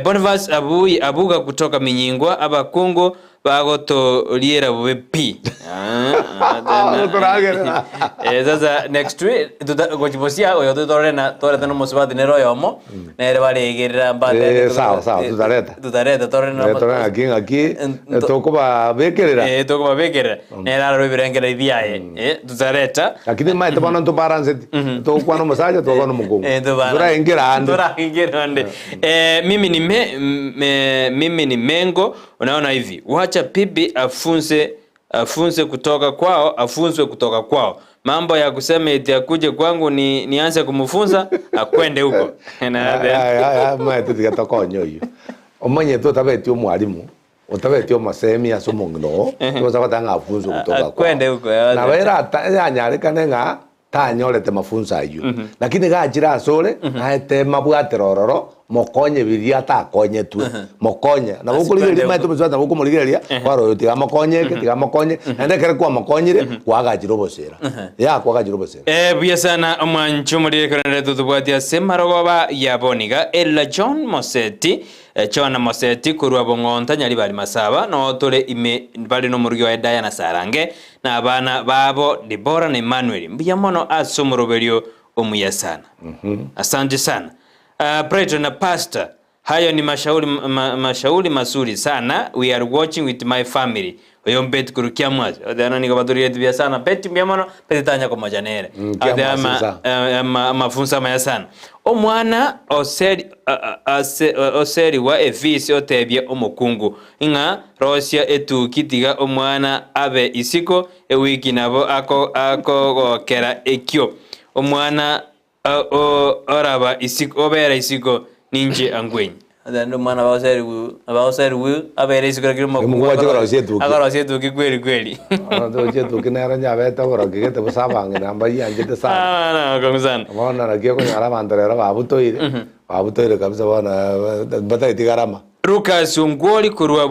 Boniface abuga kutoka Minyingwa abakungu bagoto liera bube pi sasa next week gochibosia oyo toreta no musubati nero yomo nere balegerera mbate sawa tutareta torena aquí tokoba bekerera nera robirengera ibiaye tutareta lakini maite bana to balance to kwano masaje to kwano mugongo tura ingera ande mimi ni Mengo unaona hivi wacha bibi afunze kutoka kwao afunzwe kutoka kwao mambo ya kusema eti akuje kwangu nianze kumfunza akwende huko ya maite tigatokonyo hiyo omanye to tabeti omwalimu utabeti omasemi asomongno koza batanga afunzwe kutoka kwao akwende huko na wera yanyare kanenga tanyorete mafunzo ayo lakini gajira asore aete mabwate rororo mokonye biria takonye tu mokonye na bukuligeria maitu muzata bukumuligeria kwaro yote amakonye kitiga makonye ende kere kwa makonyire kwagajira obosera ya kwagajira obosera buya sana omwanchu muri kanere tutubwatia semarogoba yaboniga Ella John Moseti Chona Moseti kurwa bongonta nyali bali masaba no tole ime bali no muryo wa Diana Sarange na abana babo Deborah na Emmanuel mbuya mono asomoroberio omuyasana asante sana Preacher na pastor hayo ni mashauri mazuri sana we are watching with my family oyo mbet kurukia mwazi odana ni kabaduri bia sana beti mbiamono petitanya kwa majanere ama mafunza maya sana omwana oseri wa efisi otebye omukungu inga rosia etukitiga omwana abe isiko ewiki nabo ako kera ekyo omwana oraba isiko obera isiko ninje angwenyi adando mwana baoseri wu abera isiko kiri mukungu agaro tuki kweli ando chetu kinara nyabe to goro kigete busabange namba yanje sana kongzana bona na kiyo nyara mandera babutoire kabisa bona bata itigarama Lucas Ungoli kurwa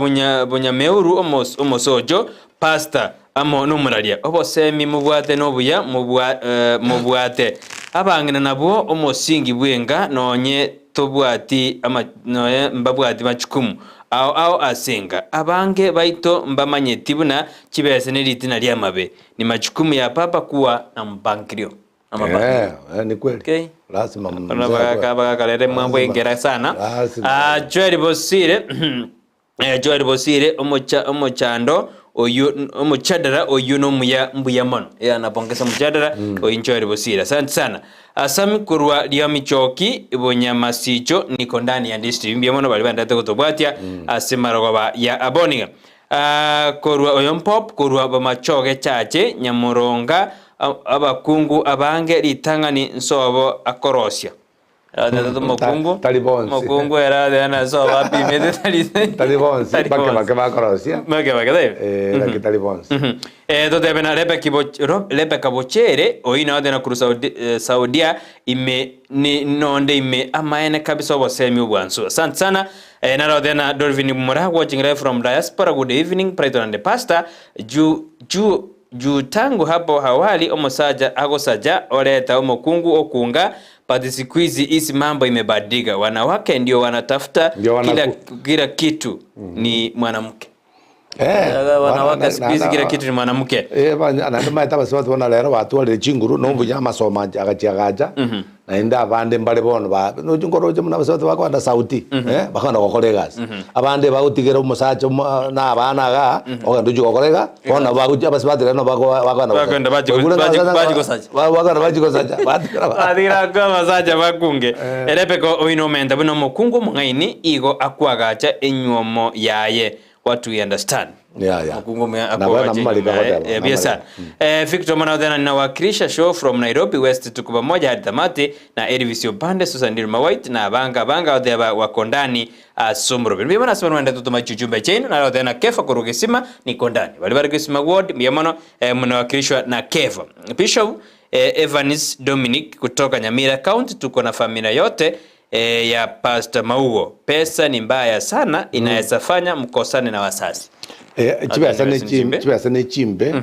bunyameuru omosojo pastor amo numuralia obosemi mubwate nobuya mubwate abangena nabo omosingi bwenga nonye tobwati ama noye mbabwati machukumu ao asenga abange baito mbamanyeti buna kibese neritina lya mabe ni machukumu ya papa kuwa na mbankrio ni kweli okay lazima kalere mambo ingera sana Joel Bosire omochando oyu omochadara oyu no mbuya mono napongeza mchadara Joel Bosire asante sana asami kurwa lya michoki ibonyamasicho niko ndani ya district mbuya mono bali bandate kutobwatia asimarogoba ya aboniga kurwa oyompop kurwa bamachoge chache nyamuronga abakungu abange litangani nsobo akorosia Ado mokungu. Talibonsi. Mokungu era de ana so wapi mede Talibonsi. Bake bakorosia. Bake dai. La talibonsi. Do deve na lebe kabochere oina de na kuru Saudia ime ni nonde ime amaene kabisa obosemi obwanso. Asante sana. Na de na Dolvin Mura watching live from diaspora. Good evening Brighton and the pastor. Juu tangu hapo hawali omosaja agosaja oleta omokungu okunga pati siku hizi isi mambo imebadilika. Wanawake ndio wanatafuta kila kitu ni mwanamke. Wanawake siku hizi kila kitu ni mwanamke. Ananduma etaba siwatu wana lera watu wale chinguru nombu ya masoma agacha na inda abande mbale bono ba no chingoro je muna siwatu wako anda sauti bakanda kokolegas abande ba utigera umusacha na abana ga ogando ju kokolega bona ba kuja basibati no bako wakanda baji kosacha wakanda baji kosacha adira kama sacha bakunge elepeko oino menda buno mokungu mungaini igo akwagacha enyuomo yaye. What we understand. Victor Manadena ninawakilisha show from Nairobi West tuko pamoja hadi tamati na Elvis Opande Susan Dirma White na banga odeba wako ndani Sumro. Mimi nasema mwenda tutuma chuchumba chain na odena Kefa kurugesima niko ndani. Walibarikisima ward miyamano mnawakilishwa na Kefa. Bishop Evanis Dominic kutoka Nyamira County tuko na familia yote ya Pastor Maugo. Pesa ni mbaya sana inaweza fanya mkosane na wasasi. Chibesa ne chimbe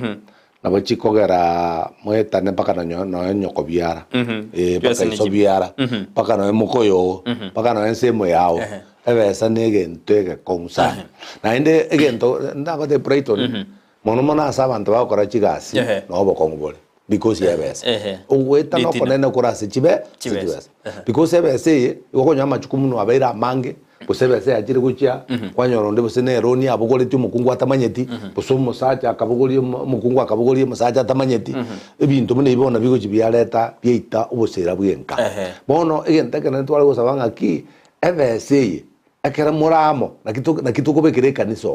nabo chikogera mwetane paka na nyoko biara. Paka iso biara. Paka na mukoyo. Paka na nsemo yao. Ebesa ne gentege konsa. Na inde egento ndako de Brighton. Mono asabantu bakora chigasi no bokongobole. Because yebes oweta no konene kurase chibe because yebes yoko nyama chukumu no abeira mange busebese ajire gukia kwanyoro ndi busene roni abugole ti mukungu atamanyeti busumo sacha akabugoli mukungu akabugoli musacha atamanyeti ebintu mune ibona bigo chibyaleta byeita ubusera bwenka bono egenteke ntwale gusabanga ki ebese akera muramo na kituko bekire kanisa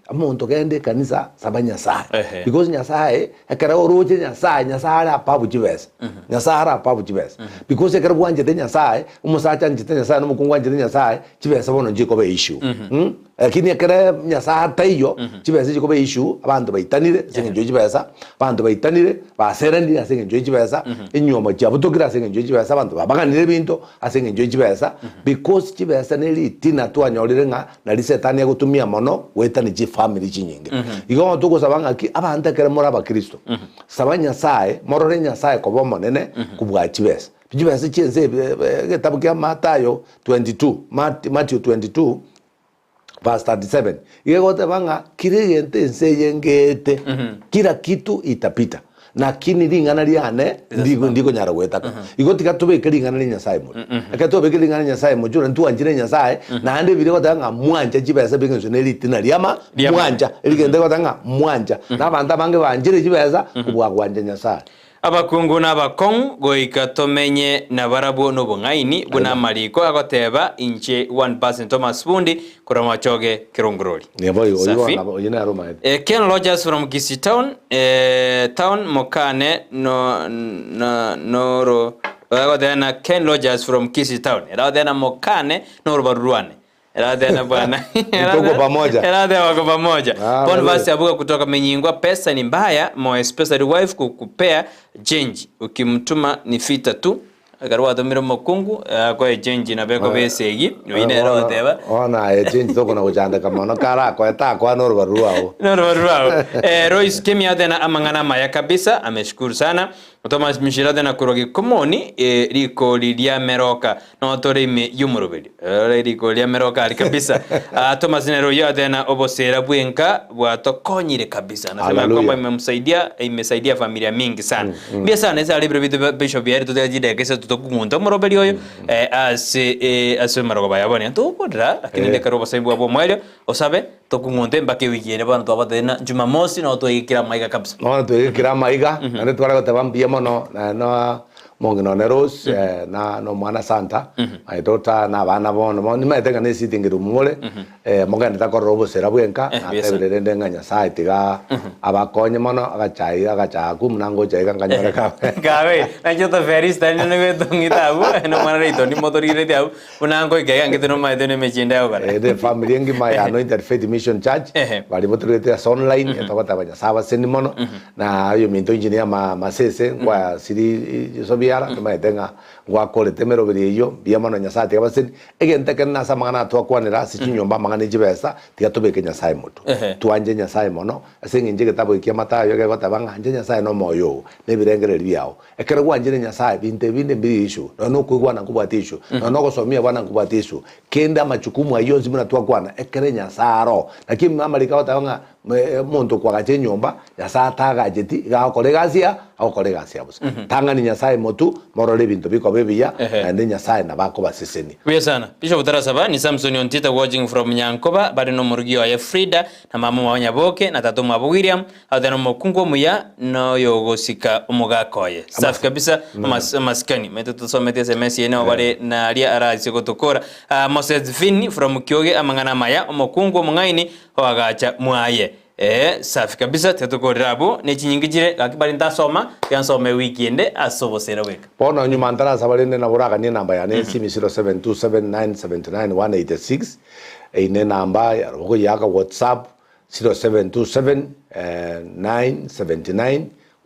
amuntu kende kanisa sabanya sa because nyasaye akera oroje nyasaye apabu chibesa nyasaye apabu chibesa because akera bwanje de nyasaye umusacha njite nyasaye no mukungwanje de nyasaye chibesa bono njiko be issue lakini akera nyasaye tayo chibesa njiko be issue abantu baitanire singe chibesa abantu baitanire baserandi asinge chibesa inyoma cyabutukira asinge chibesa abantu babaganire bintu asinge chibesa because chibesa neli tina tuanyolire nga na lisetani ya kutumia mono wetani chi family chinyinge igo tuko sabanga ki abanta kere mora ba Kristo sabanya sae morore nya sae ko bomo nene kubwa chibesa chibesa chenze getabu kya Matthew 22 verse 37 igo tabanga kirigente nseyengete kila kitu itapita na kini lingana liane ndiko nyara gwetaka igoti katube kelingana linya sai mu akatobe kelingana nya sai mu jura ntu anjire nya sai na ande bire watanga mwanja jibesa bingenzo nelitina liama mwanja eligende watanga mwanja na banda bange banjire jibesa kubwa kwanja nya sai abakungu n'abakong goika tomenye na barabo no bungaini buna maliko agoteba inche 1% Thomas Bundi kurama choge kirongoroli oyina Roma Ken Rogers from Kisii Town town mokane no agotena Ken Rogers from Kisii Town agotena mokane no baruane Eradena bwana. Tuko pamoja. Eradena wako pamoja. Bonvasi abuka kutoka Menyingwa, pesa ni mbaya, mo especially wife kukupea change. Ukimtuma ni fita tu. Agarwa domiro mokungu kwa change na beko besegi. Ine rodeba. Ona change toko na ujanda kama no kara kwa ta kwa norbaruao. Norbaruao. Royce Kemia tena amangana maya kabisa, ameshukuru sana. Thomas Mishirade na kurogi komoni riko lilia meroka no tore me yumurubeli riko lilia meroka ali kabisa Thomas Nero yade na obosera bwenka watokonyire kabisa nasema kwamba imesaidia familia mingi sana bia sana esa libre video bishop yari tutajide kesa tutokunta murobeli oyo ase marogo bayaboni to podra lakini ndeka obosembu abo mwelio osabe tokungonte mbake wikire bana twabatena Jumamosi no to ikira maiga kabisa no to ikira maiga ande twara gotaba mbia mono na no mongino Rose na no mwana Santa my daughter na bana bono ni maitenga ne sitingiru mule mogenda takorro bosera bwenka atebere ndenganya site ga abakonye mono agachai agachaku mnango chaiga nganyore ka gawe na jota ferris tani ne betongita abu no mwana reito ni motorire dia unango igega ngitino maitene mechinda yo kare the family ngi my anointed faith mission church bali motorire online etokota banya saba seni mono na yo minto engineer masese kwa siri sobiara maitenga ngwa kole temero biri yo bia mono nyasate abaseni egente kenna samangana twakwanira sichinyomba mangana jibesa tigatubeke nyasaye mutu tuanje nyasaye mono asingi nje gitabo ikia matayo ge gotabanga nje nyasaye no moyo ne birengereri byao ekere gwanje nyasaye binte mbiri ishu no kwigwa na kubatishu no gusomia bwana kubatishu kenda machukumu ayo zimuna twakwana ekere nyasaro lakini mama likagotabanga muntu kwagache nyomba yasataga jeti gakoregasia au koregasia busa tanga ni nyasaye motu morole bintu biko bebiya ande nyasaye nabako basiseni kuya sana Bishop Tarasaba ni Samson Ontita watching from Nyankoba bari no murugio ya Frida na mama wa Nyaboke na tatu mwa William adana mokungo muya no yogosika umugakoye safi kabisa maskani meto somete SMS yene bari na ria arazi gotokora Moses Vini from Kyoge amangana maya umukungo mungaini wagacha mwaye safi kabisa tetukorabo nechinyingijire akibali ndasoma yansome weekend asobosera weka pona nyuma ndara sabalene na buraga ni namba ya ne simi 0727979186 ine namba ya rogo yaka WhatsApp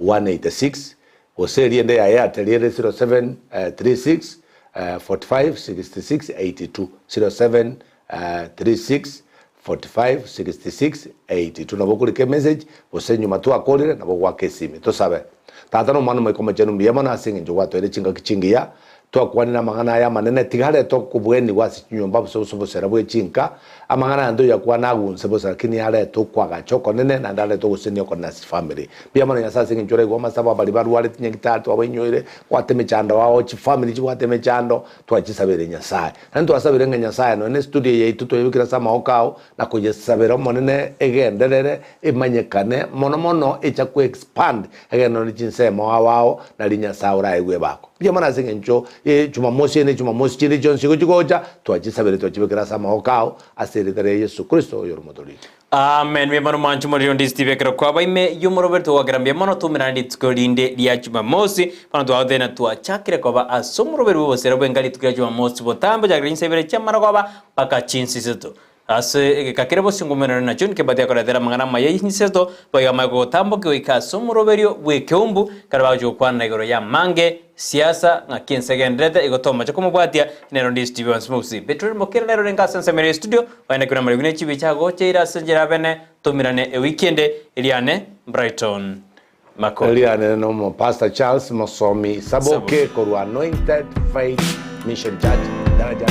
0727979186 oseri ende ya Airtel 0736 456682 0736 45 66 80 tunabokulike message bosenyu matu akolire nabo gwake simi to sabe tata no manu meko machenu mbiyama na singi njo watu ere chinga kichingia to akwanira mangana ya manene tigale to kubweni wasi nyomba so sera bwe chinka amangana ndo ya kwa nagu nsebo kini yale to kwa gachoko nene na ndale to gusenia ko na family biyama na yasa singi njore goma saba bali baru wale tinye kitatu abenyoire kwateme chando wao chi family chi kwateme chando twachisabere nyasaye nanto asabere nyasaye no ne studio yetu to yibikira sama okao na kujisabera monene egenderere imanyekane mono echa ku expand egeno ni chinsema wao na linya saura egwe bako biyama na singi njo Jumamosi chini jonsi kuchikocha twachisabere twachibekera sama okao aseretare Yesu Kristo yorumodoli amen me mano manchu mori on Steve kero kwa baime yumo Roberto wagarambia mano tumirandi tkolinde lya Jumamosi pano twaodena twachakire kwa asomo Roberto bosera bwengali tukira Jumamosi botambo jagrin sebere chamara kwa paka chinsi seto ase kakere bosingumena na chun ke badia kora dera mangana maye hinseto boya mago tambo ke ikasomo Roberto bwekeumbu karaba jo kwa negoro ya mange siasa na kinsegendrete igotoma chako bwatia nero ndi Steve Onsmusi Petro mokera nero renga sensemere studio waina kuna marigune chibi chago cheira senjera bene tomirane e weekend eliane Brighton Mako eliane no Pastor Charles Mosomi Saboke koru Anointed Faith Mission Church daraja